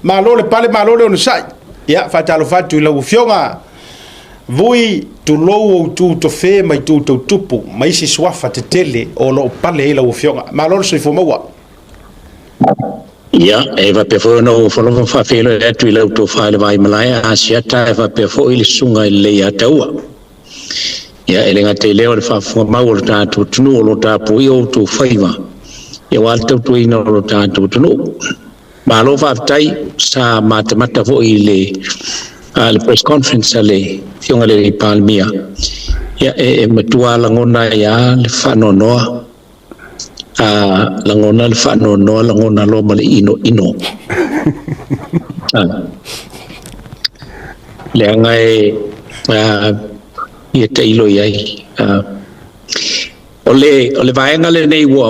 malo le pale malo le on sai ya fa talo fa tu la ufionga vui tu lo tu to fe mai tu tupu mai si swafa te tele o lo pale la ufionga malo se fo mawa ya eva pe fo no fo lo fa fe lo tu la to fa le vai malaya Asiata eva pe fo ile sunga ile ya taua ya elenga te leo le fa fo mawa ta tu tunu lo ta po yo tu faiva ya wal tu ino lo ta tu tunu malo fa tai sa mata fo ile al press conference ale fionga le Palemia ya matua langona ya le fanonoa langona le fanonoa langona lo male ino le ngai ye tailo yai ole vaenga le nei wa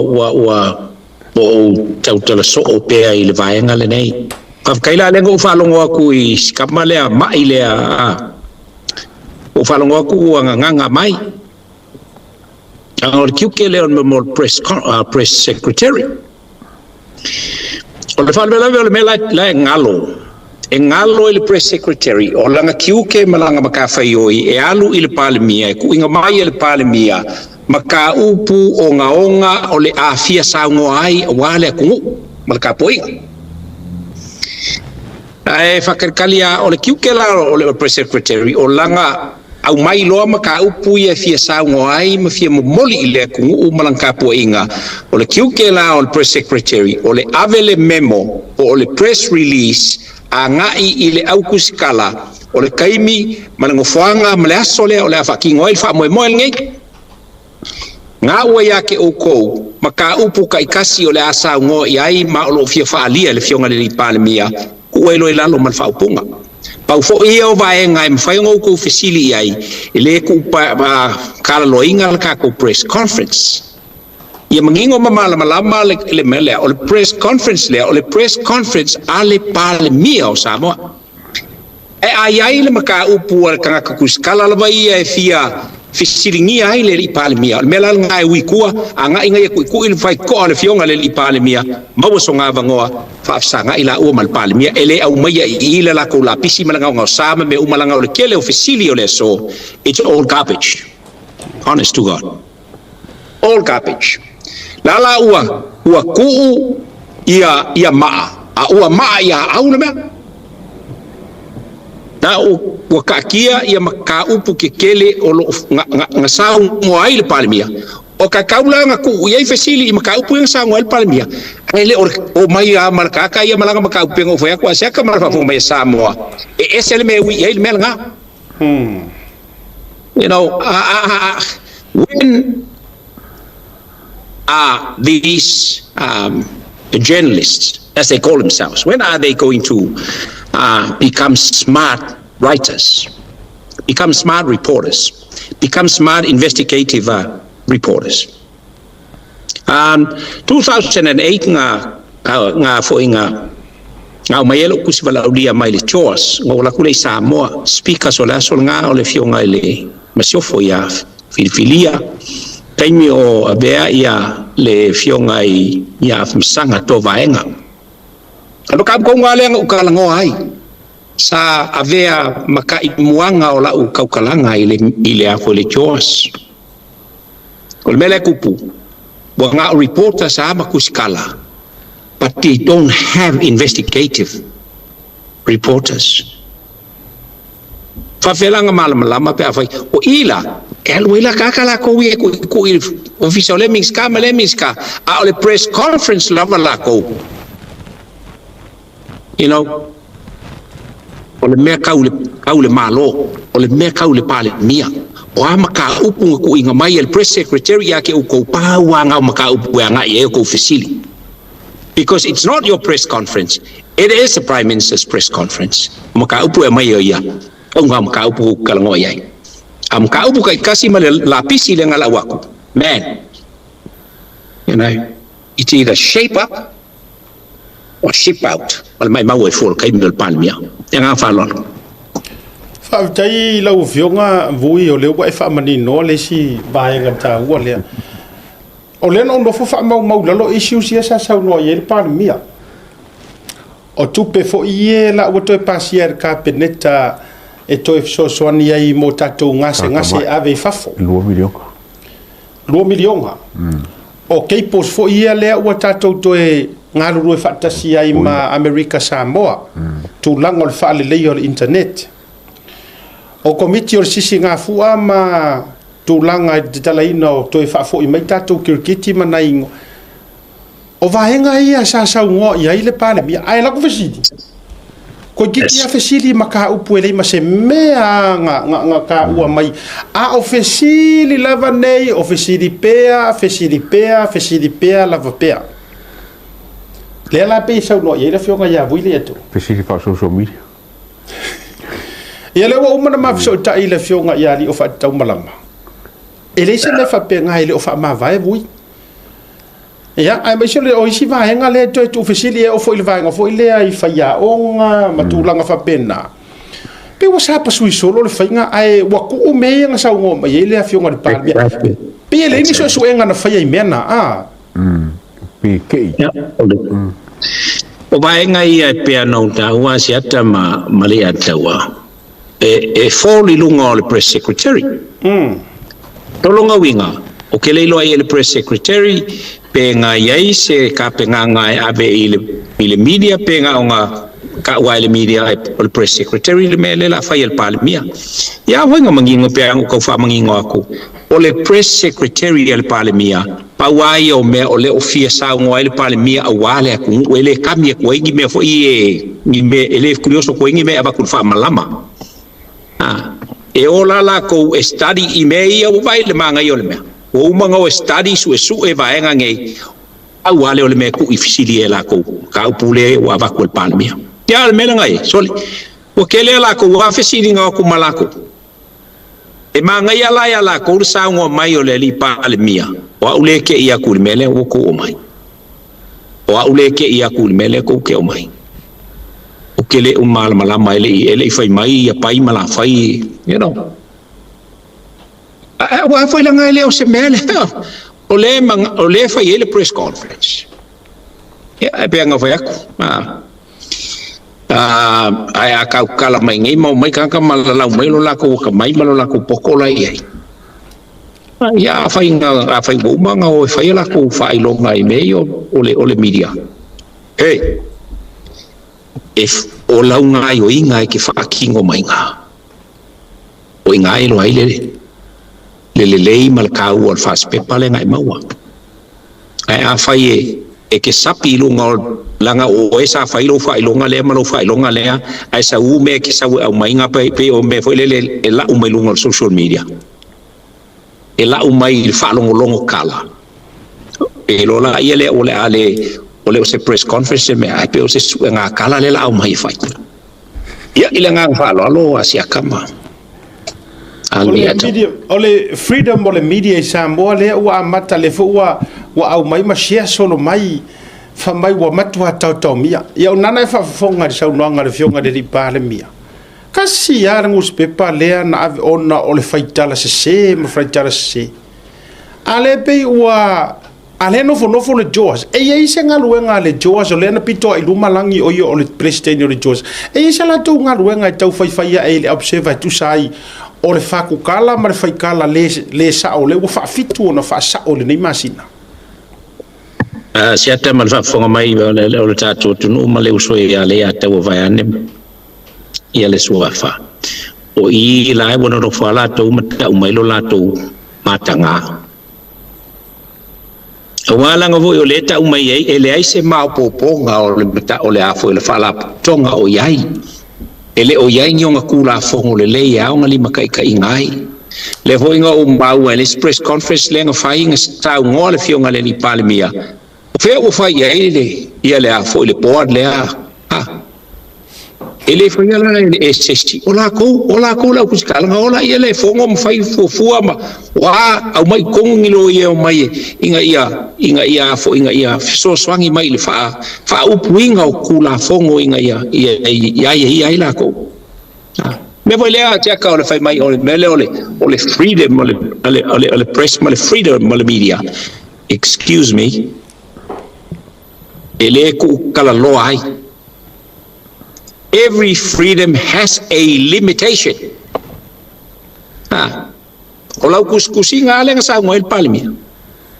bo tautala so opea i le vaenga le nei kaila le ngo falongo aku i skamale a mai le o falongo aku nganga mai ang kiuke le on more press secretary o le falongo le mela ngalo le press secretary o langa kiuke malanga makafai oi e alu i le Palemia ku inga mai le Palemia maka upu o ngaonga o le afia saungo ai wale ku malaka poi ai fakarkalia o le kiukela o le press secretary o langa au mai loa maka upu ia fia saungo ai ma fia momoli ile ku u malaka poinga o le kiukela o le press secretary o le avele memo o le press release a ngai ile au kuskala o le kaimi malangofuanga male asole o le afakingo il fa mo ngai nga ua yake o kou maka upu kai kasi o le asa ngo iai ma o fia faalia le fionga le Palemia ku elo i lalo man faupunga pau fo ia o vaenga im faingo ko fesili iai ile ku kala loinga ka ko press conference ia mangingo malama le mele o le press conference ale Palemia o Samoa ai le maka upu ka kuskala la vai e fia fisilingia ai le Palemia mela ngai wikua anga inga ku il fai ko le fionga le Palemia mau songa vangoa fa sanga ila o mal Palemia ele au mai ila la ko la pisi malanga ngo sama me umalanga o le kele o fisilio le so it's all garbage honest to God all garbage la ua ku ia maa ua maa ia au le na o kakia ia maka upu ke kele o nga sau mo ai le Palemia o ka kaula nga ku ia fesili maka upu nga sau le Palemia ele o mai a marka ka ia malanga maka upu ngo foi kwa seka marfa fo mai Samoa esele me wi ele melanga you know when these journalists as they call themselves, when are they going to become smart writers, become smart reporters, become smart investigative reporters? 2008 nga foi nga mayelo kusvala ulia mai le chores ngola kule Samoa speaker sola nga o le fionga ile masiofo ya filfilia taimi o abea ia le fionga ia msanga to vaenga ano kam ko ngale nga ukalango ai sa avea maka imuanga o la ukaukalanga ile afo le chores kol mele kupu wanga reporter sa makuskala but they don't have investigative reporters fa felanga malama pe afai o ila elwela kakala ko wi ku official lemingska a le press conference lava la ko you know ole me kaule malo ole me kaule Palemia o amaka upu ku inga mai el press secretary yake uko pa wanga maka upu nga ye ko officially because it's not your press conference, it is the Prime Minister's press conference. Maka upu mai ya onga maka upu kalango yai maka upu kai kasi male lapisi le ngala waku man, you know, it's either shape up or ship out. Wal mai mau e fol kai mil Palemia nga falon fa tai lau fionga vui o leu ba fa mani no le si vai ngam ta wo le o le no fo fa mau lalo issues ya sa no ye Palemia o tupe fo ie la ua toe pasia ka peneta e toe soasoani ai mo tatou ngase ave i fafo 2 milionga 2 milionga o keipos fo ia lea ua tatou toe ngalulu e whaatasi ai ma Amerika Samoa tūlanga o le whaalelei o le internet o komiti o le sisi ngā fua ma tūlanga e talaina o toe whaafo i mai tatou kirikiti manai o vahenga ia sa ngo ia ile Palemia ai la ko fesili ko kiki a fesili maka upu ele ma se mea nga ka ua mai a ofesili lava nei ofesili pea lava pea le la pe sa no ia le fionga ia buile atu fesili pa social media ia le wa umana ma so ta ile fionga ia li o fa tau malama ele se le fa pe nga ile o fa ma vai bui ya ai mai sele o isi vai nga le to ofesili e o fo ile vai nga fo ile ai fa ya onga matulanga fa pena pe wa sa pa sui solo le fa nga ai wa ku me nga sa ngo ma ile a fionga de Palemia pe ele ni so nga na fa ya mena pe ke o vai nga ia pe no ta wa Asiata ma le atawa e foli lunga o le press secretary tolonga winga o ke leilo ai le press secretary pe nga iai se ka pe nga ave ile media pe nga onga ka wa ile media o le press secretary le mele la fa il Palemia ya wenga mangingo pe ang ko fa mangingo ako o le press secretary el Palemia pa wai o me o le ofisa ngo ile Palemia a wale ku ele kamia ko ngi me fo ngi me ele curioso ko ngi me aba ku fa malama e ola la ko study email o vai le manga yo le me o manga o study su e vaenga ngai au wale o le me ku ifisili e la ko ka upule o ava ko Palemia ya le mela ngai soli o kele la ko wa fisili nga ku malako e manga ya la ko sa ngo mai o le li Palemia o ule ke ia ku le mele o ko o mai o ule ke ia ku le mele ko ke o mai o kele o mala mai ele fai mai ya pai mala fai you know wa foi langa ele o se mele o le fai ele press conference e pe nga foi aku ai aka kala mai ngai mai ka mala mai lo la ko ka mai malo la ko pokola ai ya fai nga fai bo manga o fai la ko fai lo ngai meio o le media if o launga o inga ke fa kingo mai nga o inga lo ai le mal ka o fa spe pale ngai maua ai a fai e ke sapi lunga langa o esa fai lo nga le malo fai lo nga le ai sa u me ke sa o mai nga pe o me foi le la o mai lunga social media e la o mai fa longo kala e lo la ile o le ale o le se press conference me ai pe o se nga kala le la o mai fai ia ile nga fa lo asia kama ole freedom ole media Samoa le wa mata le fu wa au mai ma share solo mai fa mai wa matu tau mia ia nana fa fonga sa no nga le fionga de Palemia kasi ya ngus pe pale na ona ole faitala se ma faitala se ale pe wa ale no fo le George e ia se nga luenga le George le na pito i lumalangi o yo le president le George e ia la tu nga luenga tau fai ele observe tu sai o le faku kala ma le fai kala le sa o le fa fitu ona fa sa o le nei masina Asiata mal fa fonga mai o le tatu tunu ma le uso ia le ata o vai ane ia le sua fa o i la e bona ro fa la to mata o mai lo la to matanga o wala nga vo o le ta o mai ele ai se ma popo nga o le mata o le afo le fa la tonga o yai ele o yai ngonga kula fongo le ya o ngali makai kai ngai le voinga o mau ele press conference le nga fai nga sta ngo le fionga le ni Palemia fe o fai ele ia le afo le board le ele foi lá ele sesti ola ko la kuskala ola ele fongo mo fai fua ma wa au mai kongilo ia o mai inga ia fo inga ia so swangi mai le fa upuinga o kula fongo inga ia la ko me voi le a ka ole fai mai ole mele ole freedom ole press ole freedom ole media excuse me ele ku kala lo ai every freedom has a limitation. O lau kuskusi nga le nga sa ngoel Palemia.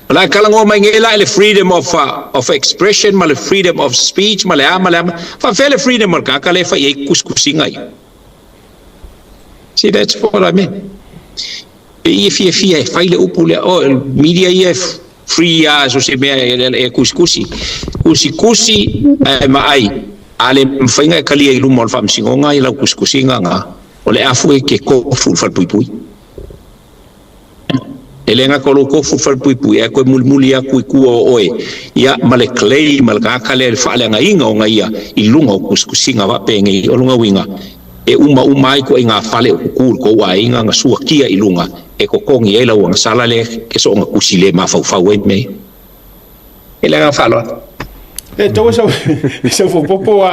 Wala kalango may ngela le freedom of expression, mal freedom of speech, mal fa fele freedom mal ka kale fa ye kuskusi nga. See, that's what I mean. If faile upule media if free so se me kuskusi mai ale mfainga kali ai lumol fam singonga ila kuskusi nga ole afu ke ko full fal pui elenga ko full fal pui ko mulmuli ya ku oe ya male clay mal ka kale fa ale nga inga nga ia ilunga kuskusi nga va penge olunga winga uma ko inga fale ku ko wa inga nga suakia ilunga ko kongi ela wang sala le ke so nga kusile ma fa me ela nga falo so popo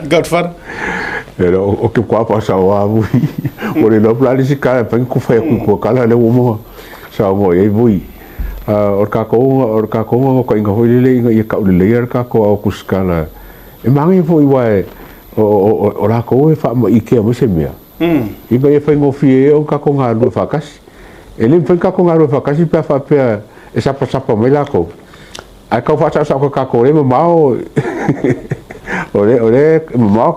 Godfather o ke kwa pa sa wa bu o le no plani si ka pa ku fa ku kala le mo sa mo e bui or ka ko inga hoile inga ye ka le ka ko ku skala e mangi foi wa o la ko e fa mo ike mo se mea iba e fai ngofie o ka konga ru fakasi ele fai ka konga ru fakasi pa fa pe e sapa me la ko ai ka fa sa ka ko le mao ole mao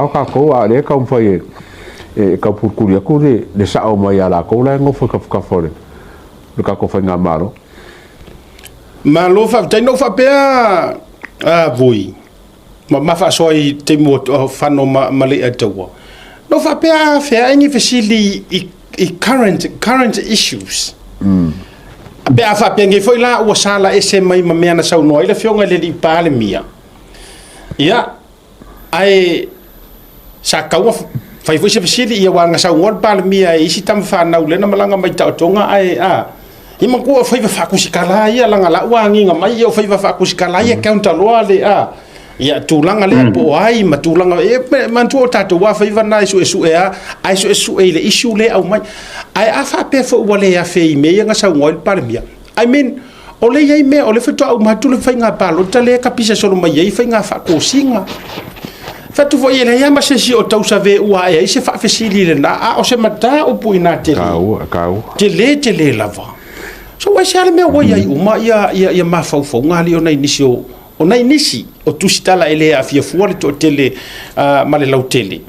ka ko ale ka fai e ka purkuria ko de sa o mai ala ko la ngofo ka fore ka ko fa nga malo fa tai no fa pe voi ma fa soi te mo fa no mali atawa no fa pe fa any facility current issues pe fa pe nge foi la o sala ese mai ma me na sa no ile fionga le di Palemia ya ai sa ka fai foi se facility ia wa nga sa ngol Palemia isi tam fa na le na malanga mai ta tonga ai ima ko fai fa kusikala ia langa la wangi nga mai o fai fa kusikala ia counter lo le ia tulanga le po ai matulanga mantu o tatu wa fa ivana isu le issue le au mai ai afa pe fo wale ya fe me nga sa ngol Palemia I mean ole ye me ole feto au matule fa nga palo tale kapisa solo mai ye fa nga fa ko singa fa tu voye le ya ma se si o tau save wa ai se fa fesili le na o se mata o puina te te le lava so wa sale me wo ye uma ya ma fa ngali ona inisio ona inisi o tusitala ele afia fuale to tele male lautele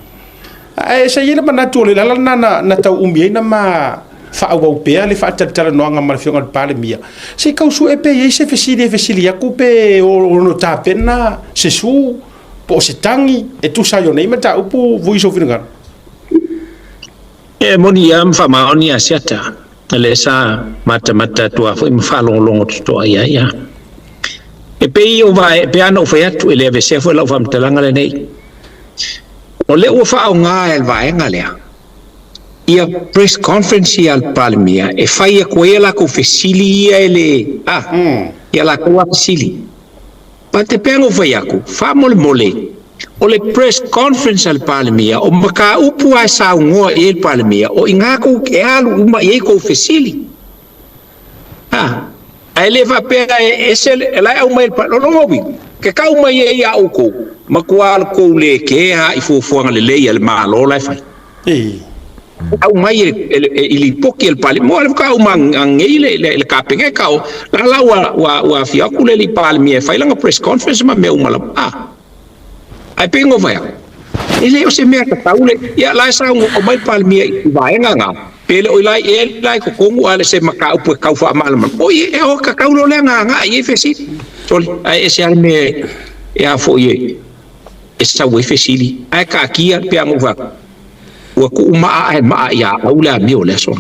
ai sa yele manatu le la na tau umi na ma fa au pe le fa tala no nga mal fionga Palemia se kausu e pe se fesili ya kupe o no ta pena se su po se tangi e tu sa yo nei mata upu vui so finga e moni am fa ma oni Asiata le sa mata tua foi fa longo to ai ya e pe o vai pe ano fa tu ele ve se foi la fam talanga le nei o le o fa nga el vai nga le ia press conference al Palemia e fai a quella con fesili ele ia la con fesili pa te pengo fai aku fa mole o le press conference al Palemia o maka upu ai sa ngo el Palemia o ingako ke alu uma e ko fesili ai le va pe ese la au mai pa lo mobi ke ka uma ye ya uko makual ko le ke ha ifo fuanga le al malo la fai au mai ili poki el Palemia mo ka uma ngile le ka penga ka la wa fia ku le Palemia fai la press conference ma me uma la ai pengo vai ele o se me ka taule ya la sa o mai Palemia vai nga pele o lai ko kongu ale se maka upu ka fa mal o e o ka ka lo le nga e fesi toli ai se me ya fo ye esa we fesili ai ka kia pe amo va o ku ma ya aula mi o le so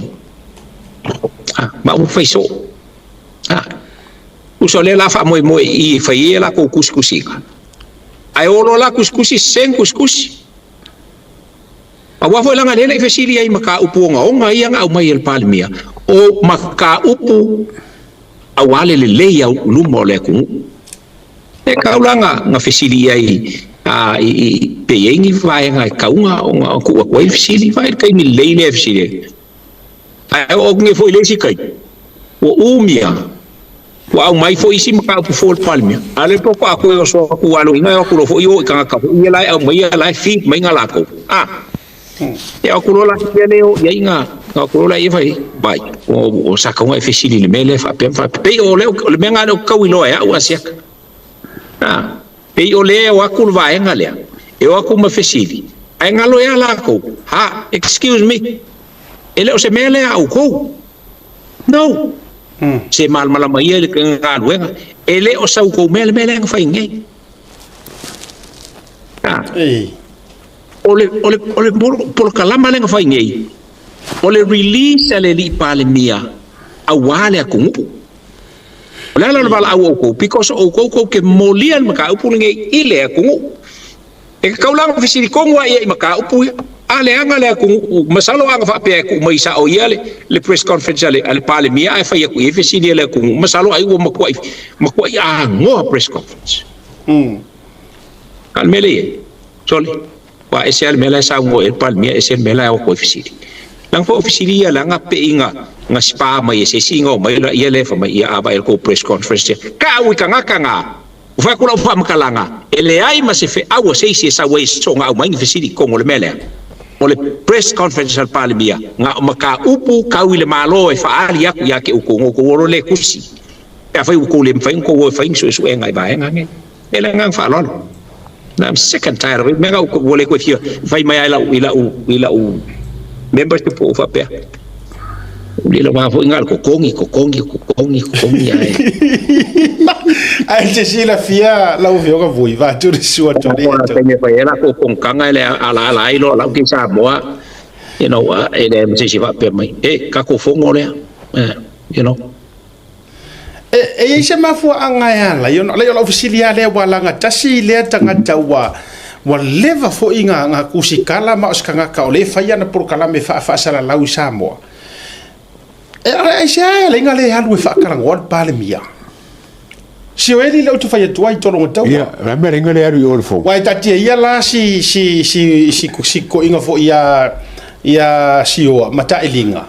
ma o faiso o so le la fa mo i fa ye la ko kuskusi ai o lo la kuskusi sen kuskusi awa foi langa lele fesili ai maka upu nga ia nga mai el Palemia o maka upu awale le ya lumo le ku e ka ulanga nga fesili ai i pe yengi vai nga ka unga ku ko fesili vai kai mi le fesili ai o nge foi le si kai o umia wa au mai fo isi maka pu fo Palemia ale po ko aku yo so ku alu inga ku lo fo yo ka ka ia lai au mai lai fi mai ngala ko ya ku lo la le o ya inga ka ku lo la ia vai bai o sa ka ngai fesili le mele fa pe o le menga no ka wi lo ya o asia pe o le o aku va enga le e o aku ma fesili ai ngalo ya la ko ha excuse me ele o se mele au ko no se mal malama ia le nga luenga ele o sau ko mele nga fai ngai ole por kalama le nga fai ngai ole release ale li Palemia awale akungu la bala au ko because o ko ke molian maka upu ngai ile akungu e kaulang fisiri kongwa ia maka upu ale anga le ku masalo anga fa pe ku mai sa o yele le press conference ale Palemia ai fa ku e fisiri le ku masalo ai wo makwai ngo press conference al mele soli wa Aisea mele sa ngo e Palemia Aisea mele o ko fisiri lang fa fisiri ya lang pe inga nga spa mai se singo mai la yele fa mai ya aba ko press conference ka wi kanga fa ku la fa makalanga ele ai ma se fe awa se sa we songa au mai fisiri ko ngol mele o le press conference al Palemia nga maka upu kawile malo e faali aku ya ke uko ko le kusi e fa uko le fa ko fa so ngai ba ngai ele ngang fa lo na second tired of me ga ko le ko fio fa mai ila u membership of fa pe le ma fo ngal ko kongi ai ai te sila fia la u vioga vui va tu sua tu ne me fa era ko kanga le ala ilo la ki sa boa you know ele me se va pe mai ka ko fongo le you know e se ma fu anga ya la yo la ofisilia le wala nga tasi le tanga tawa wa leva fo inga nga kusikala ma oskanga ka ole fa ya na por kala me fa sala la u samo Aisea le ngale halu fa kala ngol Palemia si ele le tu fai tu ai tolo ngota ya la me ngale halu yo fo wa tati ia la si ko inga fo ia si o mata elinga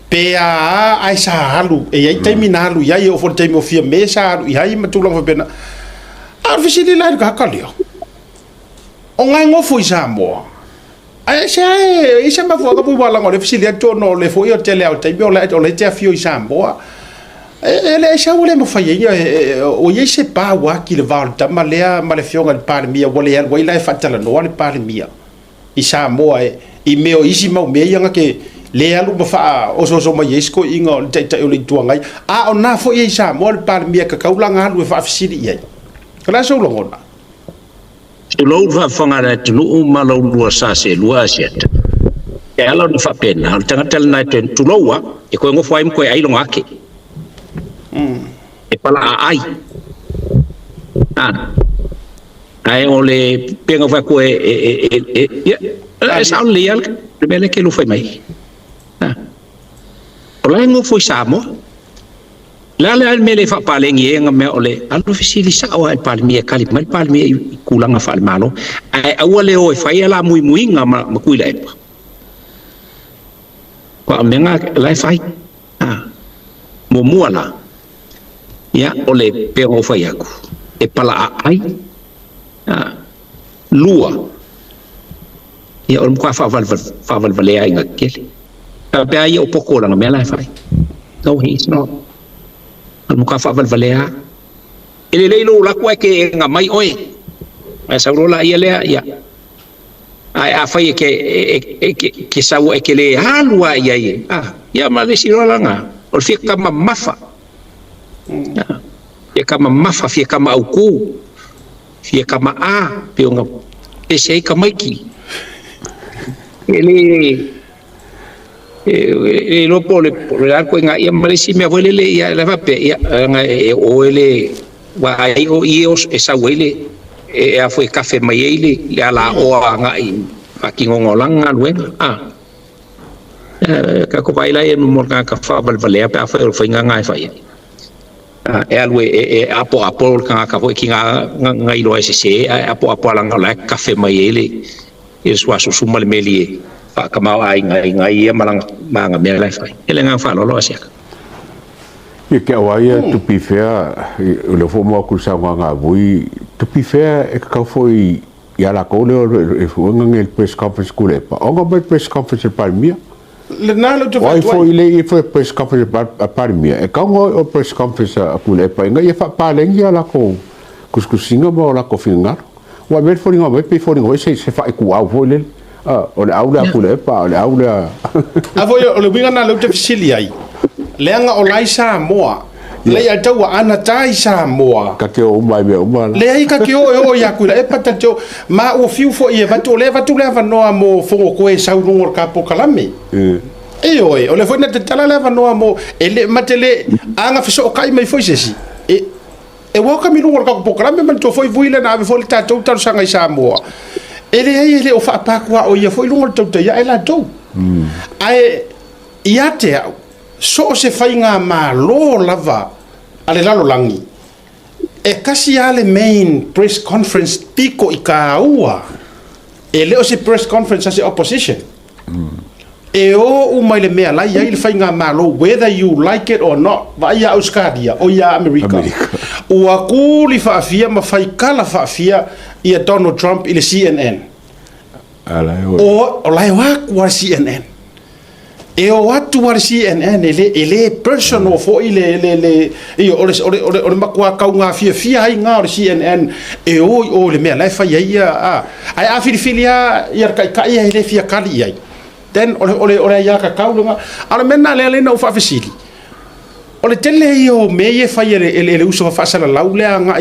pe a Aisea halu e ai termina halu ia yo fo termo fia mesa halu ia i matula fo bena a fisili la ka kalio o ngai ngo fo isamo Aisea isa ma fo ka bu wala ngole fisili to no le fo yo tele au termo la o le te fio isamo ele Aisea ole mo fa ia o ye se pa wa ki le va ta malea male fionga le Palemia wole ya wai lai fatala no le Palemia isamo i meo isi mau me yanga ke le alu fa o so ma yesko inga te o le tuangai a ona fo ye isamo le Palemia ka kaulanga lu fa fisili ia kala so lo ngona lo va fanga tu no malo lu sa se lu Asiata e ala no fa pena tanga tel na tu lo wa e ko ngo fa im ko ai lo ngake e Palaa'Ai ai ole penga fa ko e sa leal de bele ke lu fa mai ola ngo foi samo la mele fa palengi nga me ole alu fisili sa wa Palemia kali mal Palemia kulanga fa malo ai awale o fa ia la muy nga ma kuila e ko menga la fai mo muala ya ole pengo fa yaku e Palaa'Ai lua ya on kwa fa val ai ngakele pe ai o poko la me la fai no he's not al muka fa valea ele leilo la kwa ke nga mai oi ai sa rola ia le ia ai a fa ke sa wo ke le halwa ia ia ma le si rola nga o fi kama mafa ya kama mafa fi kama au ku fi kama pe nga e sei kama ki ele e lo pole arco nga ia malesi me avole le ia la va pe ia nga o ele wa ai o ios esa wele e a foi café mai ele le ala o nga i fakingongolang luenga ka ko vai la e mo ka fa valvale pa fa foi nga ngai fa e alwe e apo ka foi kinga nga i lo ese apo lang la café mai ele e swa su mal meli ka mau ai ngai malang manga me lai fai ele nga fa lo Asiata Ia ke awaia to be fair o le fo mo ku sa nga vui to be fair e ka foi ia la ko le e fo ngel press conference ku le pa o nga press conference Palemia le nalo to vai foi le foi press conference Palemia e ka ngo o press conference ku le pa nga ia fa Palemia la ko kuskusinga mo la ko finga wa ver foi nga pe foi nga se fa ku au foi le o le au le ku le pa o le au le a foi o le winga na lo te fisili ai leanga o lai Samoa le ia tau ana tai Samoa ka ke o mai me o ma le ai ka ke o ya ku le pata jo ma o fiu fo ia vatu le va no mo fo ko e sau ngor ka po kalame e oi o le foi na te tala le va no mo ele matele anga fiso kai mai foi sesi e wo ka mi ngor ka po kalame man to foi vuile na fo le tatou taru sanga i Samoa ele ai ele o fa pa kwa o ia foi ngor tau te ia ela tou ai ia te so se fainga malo lava ale lalo langi e kasi ale main press conference piko i ka ua e leo se press conference as opposition e o mai le mea lai ai le fainga malo whether you like it or not vai a Australia o ia America o akuli faafia ma fai kala faafia ia Donald Trump i le CNN o lai wa CNN e o atu war CNN ele personal fo ile e o makua kaunga fia ai nga o CNN e o le mea lai fai ia ai a filia ia kai ele fia kali ai then ole ia ka kaulunga ala mena le no fa fisili ole tele io me ye fai ele uso fa sala laule nga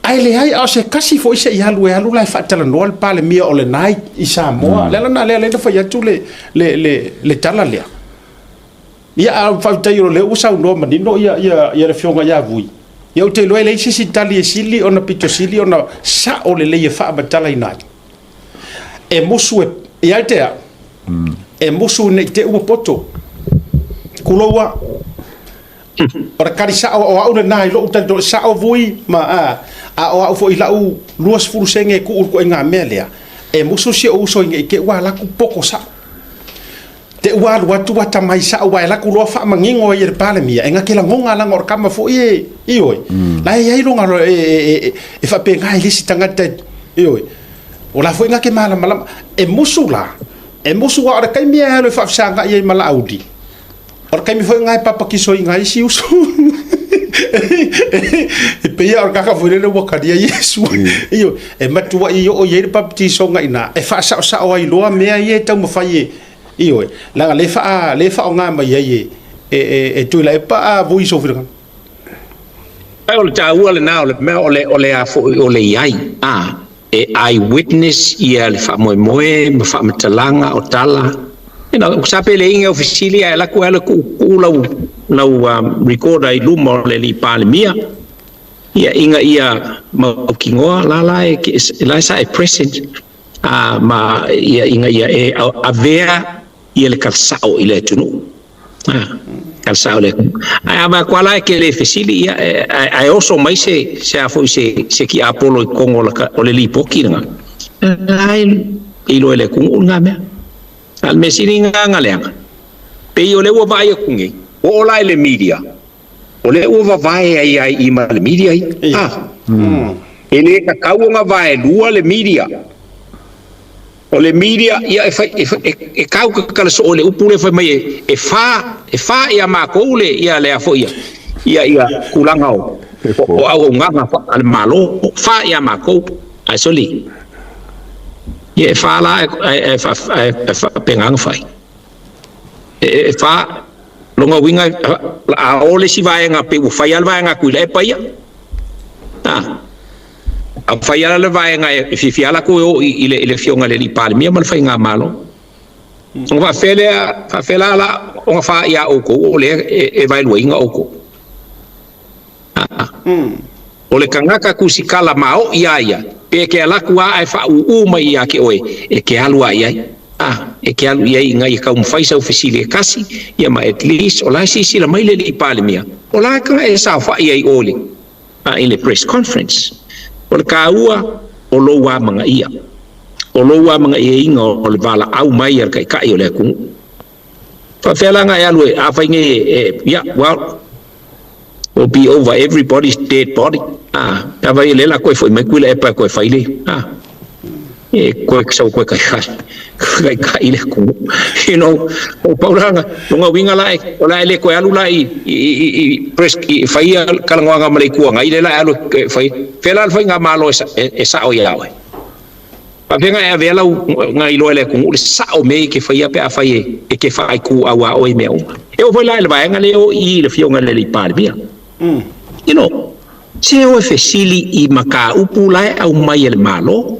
ai le ai o se kasi fo se ia lu la fa tala no al Palemia o le nai i Samoa le fa ia tu le tala le ia fa tai le usa no manino ia le fionga ia vui ia o te lo le si tali sili ona pito sili ona sa o le fa ba tala ina e musu e altea e musu ne te u poto kuloa ora karisa o au na lo utal sa o vui ma o fo ila u luas fulu senge ku ko nga melia e muso se o so nge ke wala ku poko sa te wala watu wata mai sa wala ku lo fa mangingo e Palemia e nga ke la ngonga la ngor kama fo i oi la ia ilo ngaro e fa pe nga ilisi tangata i oi o la fo nga ke mala e muso wa ora kai mia lo fa sanga i mala audi ora kai mi fo nga papa ki so nga isi uso e pe ia ka foi le wakaria Yesu io e matua io o ye baptizo nga ina e fa sa o ai loa mea ye tau mo fai io la le fa nga mai ye e tu la pa voi so fira ai o le tau le na o le me o le a fo o le ai e eyewitness ia le fa moe ma fa matalanga o tala sape le inga ofisili ai la ku lau recorder i luma le li Palemia ia inga ia ma kingoa la sa e present ma ia inga ia e avea ia le kalsao ile tunu kalsao le ai ba kwala ke le ofisili ia ai also mai se afo se ki apolo i kongo o le li pokinga ai ilo ele kunga me al mesini nga leanga pe yo le wa vai kungi o la le media o le wa vai ai i ma le media ele ka kaunga vai lua le media o le media ia e kau ka kala so le upule fa mai e fa ia ma ko le ia le afo ia kulanga o au nganga al malo fa ia ma ko ai soli ia fa la fa pengang fai e fa longa winga a ole si vai nga pe u fai al vai nga ku le pa ia a fai al vai nga fi ala ko ile fionga le li Palemia mal fai nga malo on va fela la on fa ia o ko le e vai luinga o ko o le kangaka ku sikala mao ia pe ke ala ku ai fa u mai ia ke oe e ke alua ia e ke alu ia ngai ka faisa ofisili kasi ia ma at least o la si la mai le li Palemia o la ka e sa fa ia ole in the press conference o ka ua o lo wa manga ia inga o le vala au mai ar kai o le ku fa fela nga ia lu a fa nge ia well will be over everybody's dead body. Tava i lela koe foi mai kuila e pa koe faile. Koe sau koe kai ile ku. You know, o pauranga, nunga winga lai, o lai le koe alu lai i press i faia kalangwanga malei kuanga, i le lai alu fai. Fela al fai ngā malo e sao iawe. Papenga e vela nga ilo ele ku le sao me ke faia pe a fai e ke fai ku awa o me o. E o foi lai le vai nga le o i le fionga le li Palemia. You know, se o fesili i maka upu lai au mai ele malo.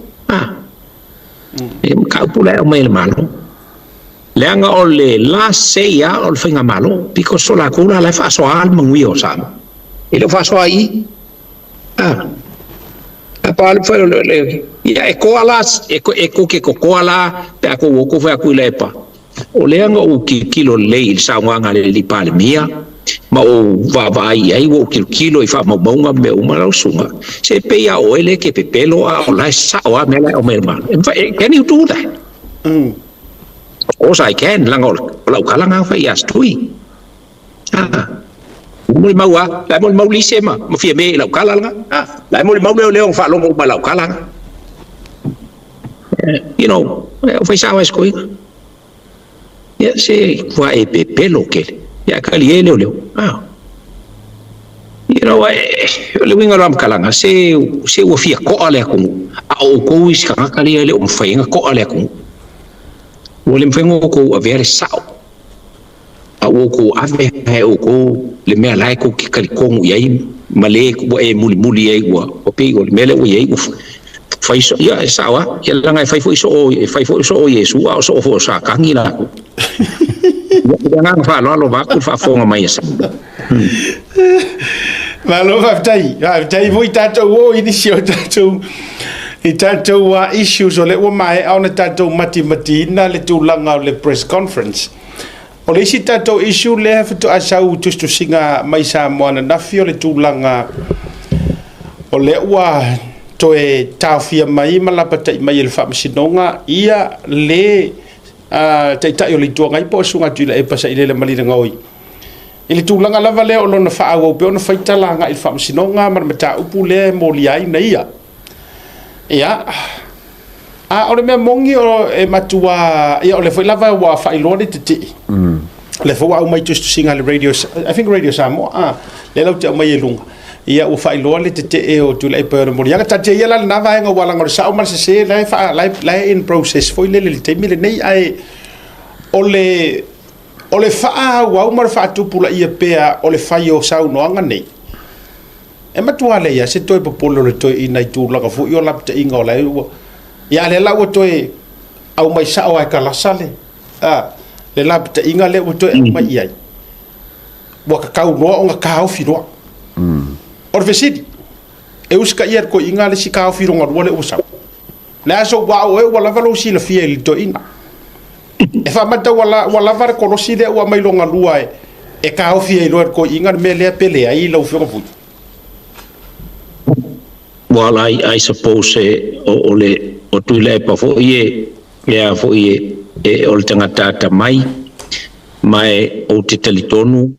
E maka upu lai au mai ele malo. Leanga o le la seia o le whainga malo, because so la kula lai whaasoa al mangui o sama. E le whaasoa i. A pāle whai le, ia e koa la, e ko ke koa la, pe ako woko whai aku i lepa. O leanga o kilo lei il saunga le li Palemia, ma o vavai ai o kilo i wha maunga me umarau sunga. Se peia o ele ke pepelo a o lai saoa me lai o merman. Can you do that? Of course I can, langa o lau kalanga whai astui. Muli maua, lai muli mau lise ma fia me lau kalanga. Lai muli mau leo wha longo ma lau kalanga. You know, whai sawa eskoi. Ya se wha e pepelo kele. Ya kali e leo. You know, le winga ram kalanga se ua fia koa le akungu. A o kou isi kanga kali e leo mwhainga koa le akungu. Wale mwhainga o kou a vere sao. A o kou ave hae o kou le mea lai kou ki kalikongu iai male kou e muli iai ua o pei o le mele o iai ua faiso ia e sawa ia langa e faifo iso o Yesu a o so o sa kangi la kou ia nga wha alo waku wha fonga mai asa Malo whaftai voi tātou o inisio tātou i tātou issues o le ua mai au na tātou mati ina le tūlanga o le press conference. O le isi tātou issue le hawhatu asau tustu singa mai sa moana nafi o le tūlanga o le ua toe tāwhia mai malapata i mai e le whaamasinonga ia le taitai o le tuangai po sunga tuila e pasa i le malina ngoi. I le tūlanga lava leo o lona wha au pe ona whaitalanga i le whaamasinonga maramata upu le moli ai na ia. Ia, o le mea mongi o e matua, ia o le whailava wa whailoa le te le whaua au mai tustu singa le radio, I think radio Samoa, le lau te au mai e lunga. Ia o whailoa le te o tula e pēra mori. Ia tate ia la na vaenga walanga o sao marse se lai in process foi le teimi le nei ai o le wha au mara wha tupula ia pēa o le whai o sao noanga nei. E matua le ia se toi popolo le toi ina i tūlanga fu i o lapta inga o lai ua. Ia le lau toi au mai sao ai kalasa le. Le lapta inga le ua toi au mai iai. Wa kakau noa o nga kao whiroa. O le fesidi. E uska ia ko inga le si kao whironga rua le ua sao. Le aso wao e ua lavalo si la fia ili toi ina. E whamata ua lavare kolosi le ua mai longa lua e kao fia ilo ko inga me lea pele ai lau whionga fui. Well, I suppose o tuila e pa fo ie fo ie o le tangata mai o te talitonu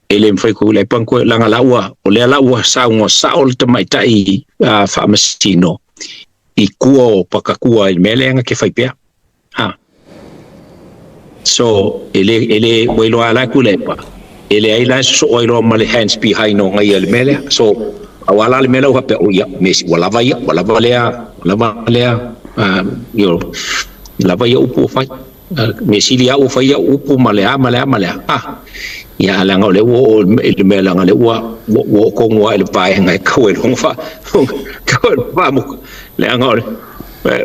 e le mwhai ko le panko langa laua o le laua saunga sao le tamaitai whaamasino i kua o pakakua i melenga ke whaipea. So ele wailo ala kulepa ele ai la so oilo male hands behind no ngai le mele so awala le mele o hape o ya mesi wala vai yo la vai upu fai mesi lia u fai upu male ya la ngole o le mele ngale wo ko ngwa le pai ngai ko e fa mo le ngole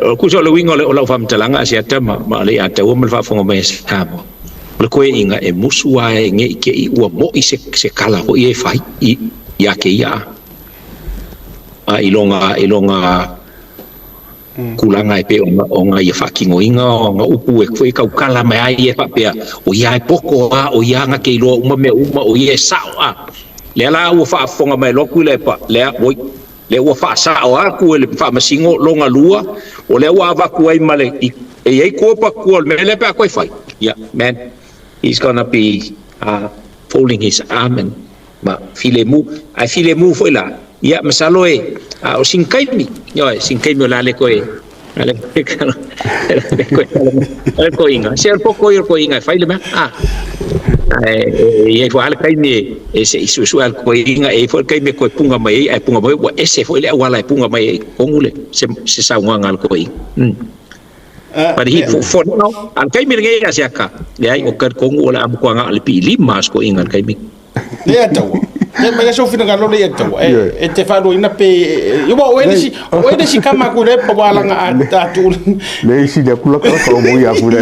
o kuso le wingo le o la fam talanga Asiata ma le ata o mal fa fonga mai sa mo le ko inga e musua e nge ke i ua mo i se kala ho i e fai i ya ke ia a ilonga kulanga e pe o nga i fakingo inga o nga upu e foi kau kala mai ai e fa pe o ia e poko o ia nga ke lo uma o ia sao le la o fa fonga mai lo ku le pa le le ua fa sao ku le fa masingo longa lua o le ua va ku ai male e ai ko pa ku le le pa ko fai yeah man he's gonna be folding his arm and ma filemu foi la ia masalo o sinkaimi sinkaimi la le koe ale ko inga se ko inga fai le ma e foi al kaimi se isu al ko inga foi kaimi ko punga mai wa ese foi le wala punga mai kongule se sa ngal ko But he for now, ang kay mi ngay Asiaka. Yay o kad kong wala am ko nga alpili mas ko ingal kay mi. Le taw. Le may so fina galo le taw. Te falo ina pe yo o si kama ko le pa wala nga atul. Le si de kula ko mo ya ko le.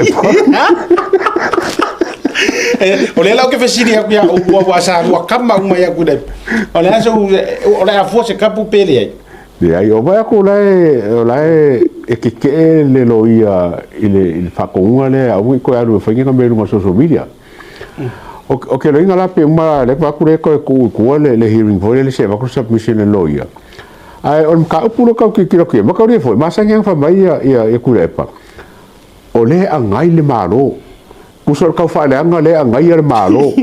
O le la ke fesiri ya o sa wa kama uma ya ko le. O le so o le afo se kapu pele ai. Ai o vai ko lai ke le loia ile fa ko ngale a wi ko aru fa ngi me no social media o ke lo ingala pe ma le pa ku ko le hearing for le se va ko submission le loia ai on ka pu ka ki ki ma ka ri fo ma sa ngi fa mai ya ku le pa o le angai le malo ku so ka fa le angai le malo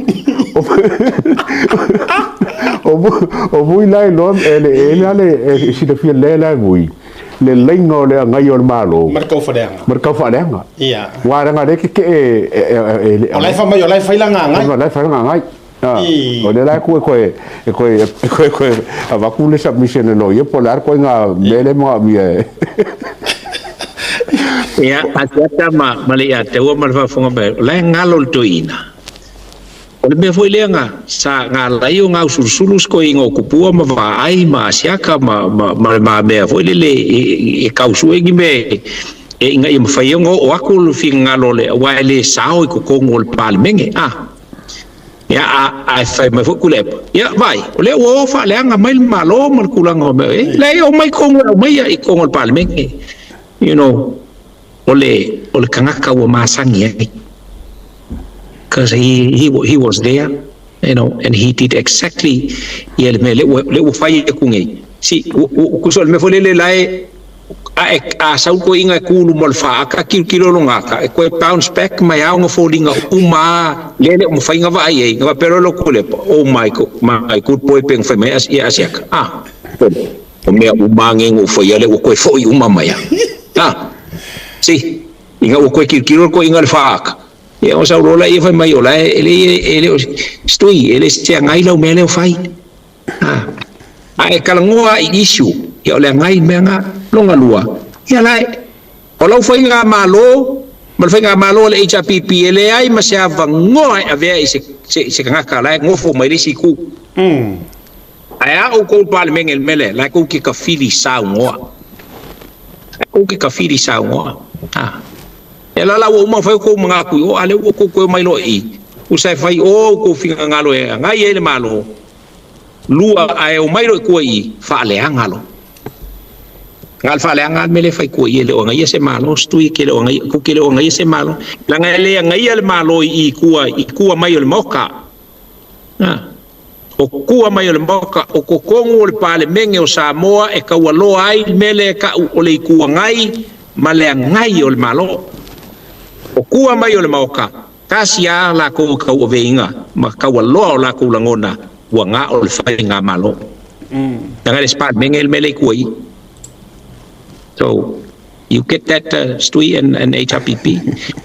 o vui lai lo ele si de fiel le vui le lengo le ngai or malo markau fadenga ia wa nga de ke o lai fa mai o lai fa la ngai o le la ko ava ku le submission no ye polar ko nga mele mo mi ya Asiata mali ya te o malfa fonga be la ngalo to ina o le me foi lenga sa nga lai o nga sursulus ko ingo kupua ma vai ma Asiaka ma me foi le e kausu e me e nga im fai ngo o aku lu finga lo le wa le sao ko ngol palmenge ya a fai me foi kule ya vai o le o fa le nga mai malo mal kulang o me le o mai ko ngol mai ya ko ngol palmenge you know ole kangaka wa masangi because he was there, you know, and he did exactly le fai kungai si kusol me fole le lai a sau ko inga kulu molfa ka kilo longa ka ko bounce back mai au nga folinga uma le mo fai nga vai nga pero lo kule oh my good boy peng fai mai Asiaka o me uma ngengu foi le ko foi uma mai si inga ko kilo ko inga fa e o sa rola e fai mai ola ele stui ele se ngai lo mele fai ai kalangoa issue e ole ngai menga longa lua ia lai o lo fai nga malo mal fai nga malo le HPP ele ai ma se avangoa ave se nga kala ngofo mai le siku ai o ko Palemia el mele la ko ki ka fili sa ngoa ko ki ka fili sa ngoa ela la uma foi ko mga ku o ale ko mai lo usai fai ko finga ngalo ngai ele malo lua ai o mai lo ko fa le ngalo ngal fa le ngal mele fai ko ele o ngai se malo stui ke le o ngai ko ke le o ngai se malo la ngai ele malo ku mai le moka o ku mai le moka o ko kongo le Palemia o Samoa e ka walo ai mele ka o le ku ngai male ngai o le malo o kua mai o le maoka kasia la ko ka o veinga ma ka wa lo la ko langona wa nga o le fai nga malo nga le spat mengel mele kui so you get that stui and HPP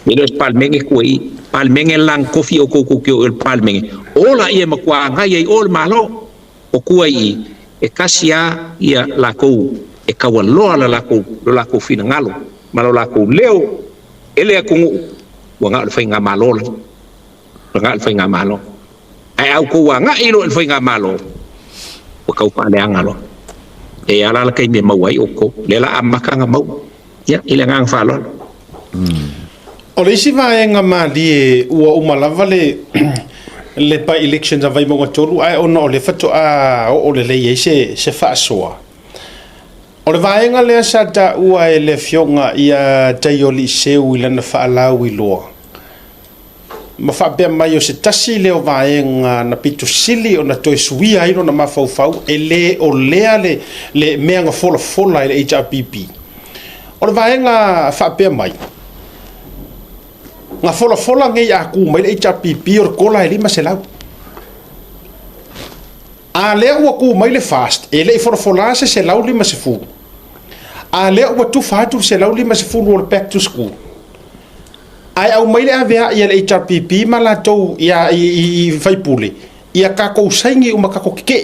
ile spat mengel kui Palemia lang kofi o ko o Palemia ola ia makwa nga ye o le malo o kua e kasia ia la ko e ka wa lo la ko fina ngalo malo la ko leo ele kungu wanga le fainga malo wanga le fainga malo ai au ko wanga ilo le fainga malo o ka pa le angalo e ala la kai me mawai o ko le la amaka nga mau ya ile ngang fa lo o le si va nga mali o malava le pa elections avai mo tolu ai ona o le fato o le se fa soa o le vaenga le sata ua e le fionga ia taioli seu i lana whaalau i loa. Ma whapea mai o se tasi leo vaenga na pito sili o na toi suia ino na mafaufau e le o lea le mea nga fola i le HRPP. O le vaenga whapea mai. Nga fola ngai aku mai le HRPP o le kola e lima se lau. a le ua ku mai le fast e le fola se lau 5 sefulu a le ua tu fatu se lau 5 sefulu o le back to school ai au mai le avea ia le HRPP ma la tou ia i faipule ia kako saingi uma kako kike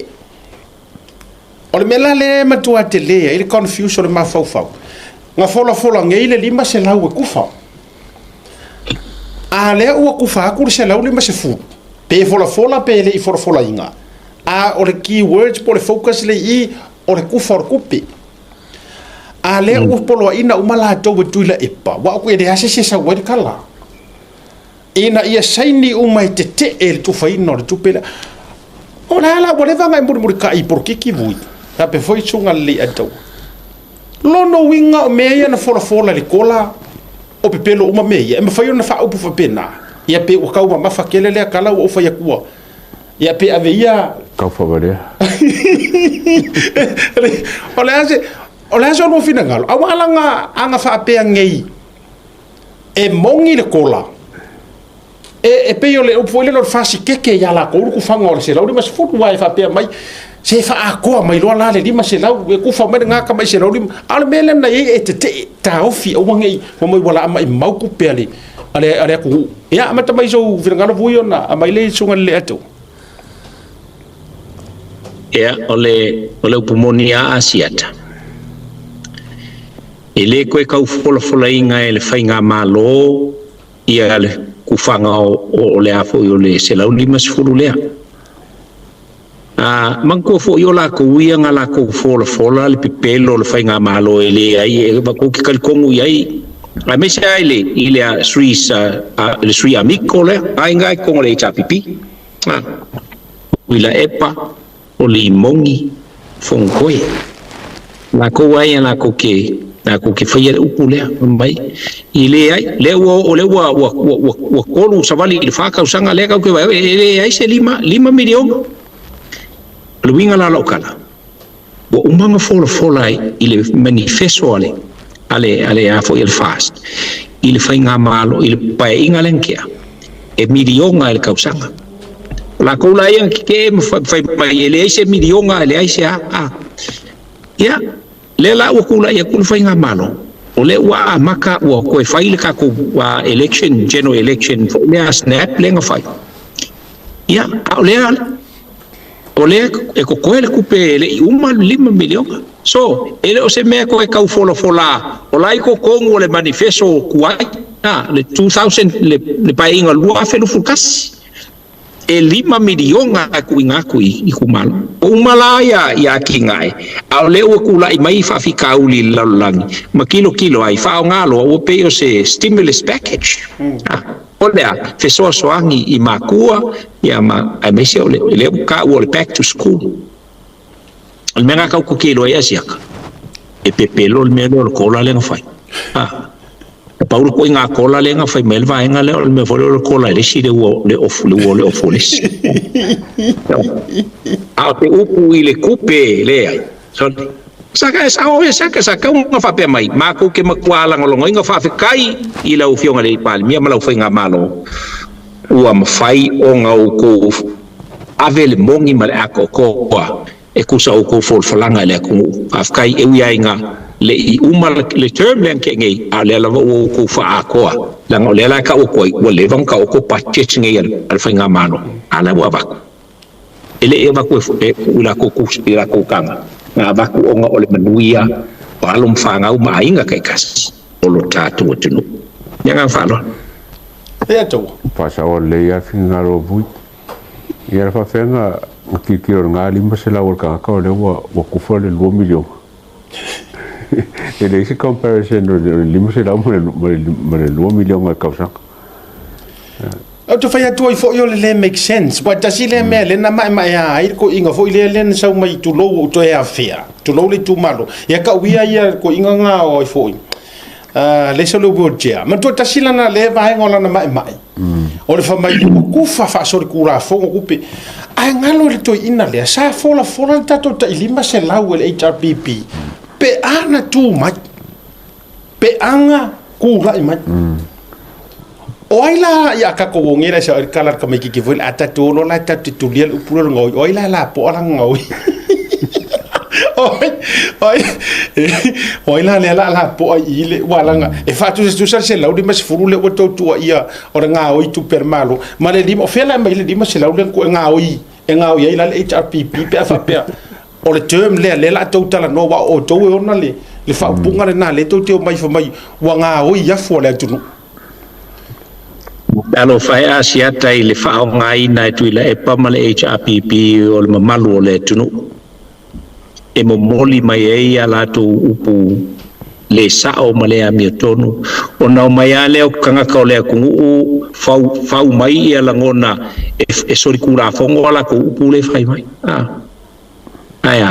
o le mela le matua te lea i le confusion le mafaufau nga fola ngei le 5 se lau e kufa a le ua kufa aku se lau 5 sefulu pe fola pe le i fola inga a o le keywords po le focus le i o le kufa o le kupi a le ua polo ina uma la tou e tuila epa wa aku e le ase se sa wadi kala ina ia saini uma e te e le tufaina o le tupela o la ala wale vanga e muri ka i porkiki vui ka pe foi tsunga le atau lono winga o mea na fola le kola o pe pelo uma mea e ma fai ona fa upu fa pena ia pe o kau ma fa kele le kala o fa ia kua ia pe aveia kau fa vale o le ase no fina ngalo a wala nga anga fa pe ngei e mongi le kola e pe yo le o foi le no fasi keke ya la ko ku fanga o se la mas futu wa fa pe mai se fa a ko mai lo la le lima se la ku fa mai nga ka mai se la al mele na e te ta ofi o ngai o mai wala mai mau ku pe ale ku ya mata mai so vira ngalo vuyo na mai le sunga le ato ya ole pumonia Asiata ele koe kau fola inga ele fainga malo ia le kufanga o le afo yo le se lau 5 sefulu lea mangko fo yo la ko uia nga la ko fola le pipelo le fainga malo ele ai e ba ko ki kalkongu ai a me sai ile a sri amico le ai nga ko le chapipi wila epa o le mongi fonkoe la ko ai la ko ke na ko ke fai upu le mai ile ai le wa kolu savali le faka usanga le ka ke vai ele ai se 5 milion le winga la lokala wa umanga fola ai ile manifesto ale a fo il fast ile fai nga malo ile pai inga lenkia e milionga il kausanga la ko la yang ke fai mai ele ai se milionga ele ai se ya le la wa kula ya kul fa nga malo o le wa maka wa ko fa ile ka ko wa election general election le snap le nga fa ya o le e ko le kupe le 1 milion so ele o se me ko e ka fola o lai ko kongo le manifesto kuai le 2000 le pai nga lua felu fukas e 5 milion a kui i kumalo o malaya ya kingai a le o kula i mai fa fika uli lalangi ma kilo ai fa ngalo o pe o se stimulus package o le fe so angi i makua ya ma a me se o le ka o le back to school al mena ka ku kilo ya siaka e pepelo le meno ko la le fai Paulo ko nga kola le nga fai melva nga le me fo le kola le si le ofu le te upu ile kupe le so saka nga fa pe mai ma ko ke makwala ngolongo nga fa kai ila u fionga le Palemia ma la fai nga malo ua mafai o nga ko avele mongi ma le ako ko e kusa o ko folanga le ko afkai e wi nga le uma le term le ke ngai a le lava o ko fa ko la ngo le la ka o ko le van ka o ko pa che ngai al fa nga mano ala wa ba ele e ba ko ula ko ira ko kanga nga ba ko nga o le manuia pa lo mfanga u mai nga kai kasi o lo tatu o tunu nga fa lo e to pa sa o le ya finga ro bui ia fa fenga ki nga lima se la o ka le wa ko fa le 2 milion ele ese comparison de limos era mo le 2 milion a causa o to fai atu fo yo le make sense but does ile me le na mai ai ko inga fo ile le sa mai tu lo to e afia tu lo le tu malo ya ka wia ia ko inga nga o fo le solo boja ma to tasila na le vai ngola na mai o le fa mai ku fa so le kura fo ko pe ai ngalo le to ina le sa fola tato ta ilima se la o le HRPP pe ana tu mai pe anga kura mai oila ya ka ko ngera sa kala ka mai ki vol ata to lo la ta tutorial upuro ngoi oila la po la ngoi oila le la po ile wala nga e fatu tu se la udi mas furule o to tu ia ora nga oi tu per malo ma le dim o fela mai le dim se la udi ko nga oi ia la HRPP pe fa pe o le term le la to tala no wa o to ona le fa bunga na le to te mai fa mai wa nga oi ya fo le tu alo fai Asiata i le whao ngai nai tui la e pamale HRPP o le mamalu o le tunu. E mo moli mai e a lato upu le sao ma le amia tonu. O nau mai a leo kangaka o lea kungu u fau mai i a langona e sori kura fongo ala ko upu le fai mai. Aya,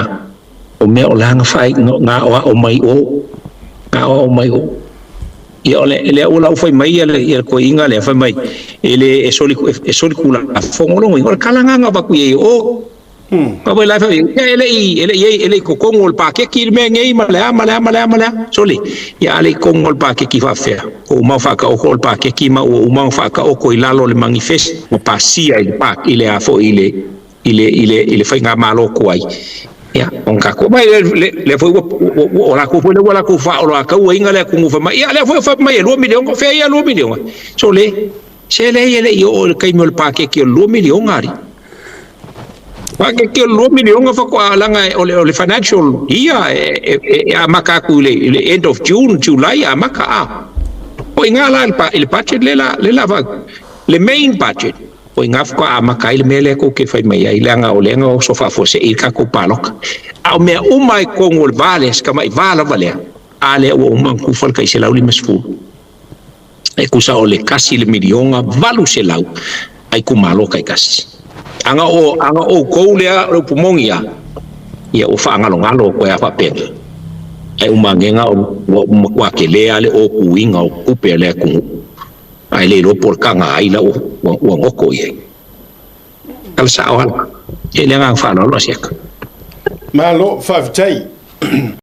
o mea o langa fai ngā oa o mai o. Ngā oa o mai o. Ia ole ele ola u fai mai ele ko inga le fai mai ele e soli kula fongo longo ora kalanga nga ba ku ye o ka bai la fai ele ko kongol pa ke ki me ngai mala soli ya ale kongol pa ke ki fa fe o ma fa ka o kol pa ke ki ma o ma fa ka o ko ilalo le manifest o pa sia ile pa ile a fo ile fai nga malo ko ai ya on ka ko mai le foi ora ko foi wala ko fa ora ka inga le ko fa mai ya le foi fa mai 2 million ko fe ya 2 million so le se le yo kai mol pa ke 2 million ari pa ke 2 million fa ko langa ole financial ia a maka ku le end of June July a maka o inga la il budget le la va le main budget o ngaf ko ama kail mele ko ke fai mai ai langa o lenga o sofa fo se il ka ko palok au me o mai ko ngol vales ka mai vala vale ale o man ku fal kai se lauli masfu e ku sa o le kasi le milionga valu se lau ai ku malo kai kasi anga o ko le o pumongia ia o fa ngalo ko ya fa pen ai o mangenga o wa ke le ale o ku inga o ku pe le ku ai le lo por kanga ai la o ngoko ye al sa wala ele ngang fa lo siak malo fa tai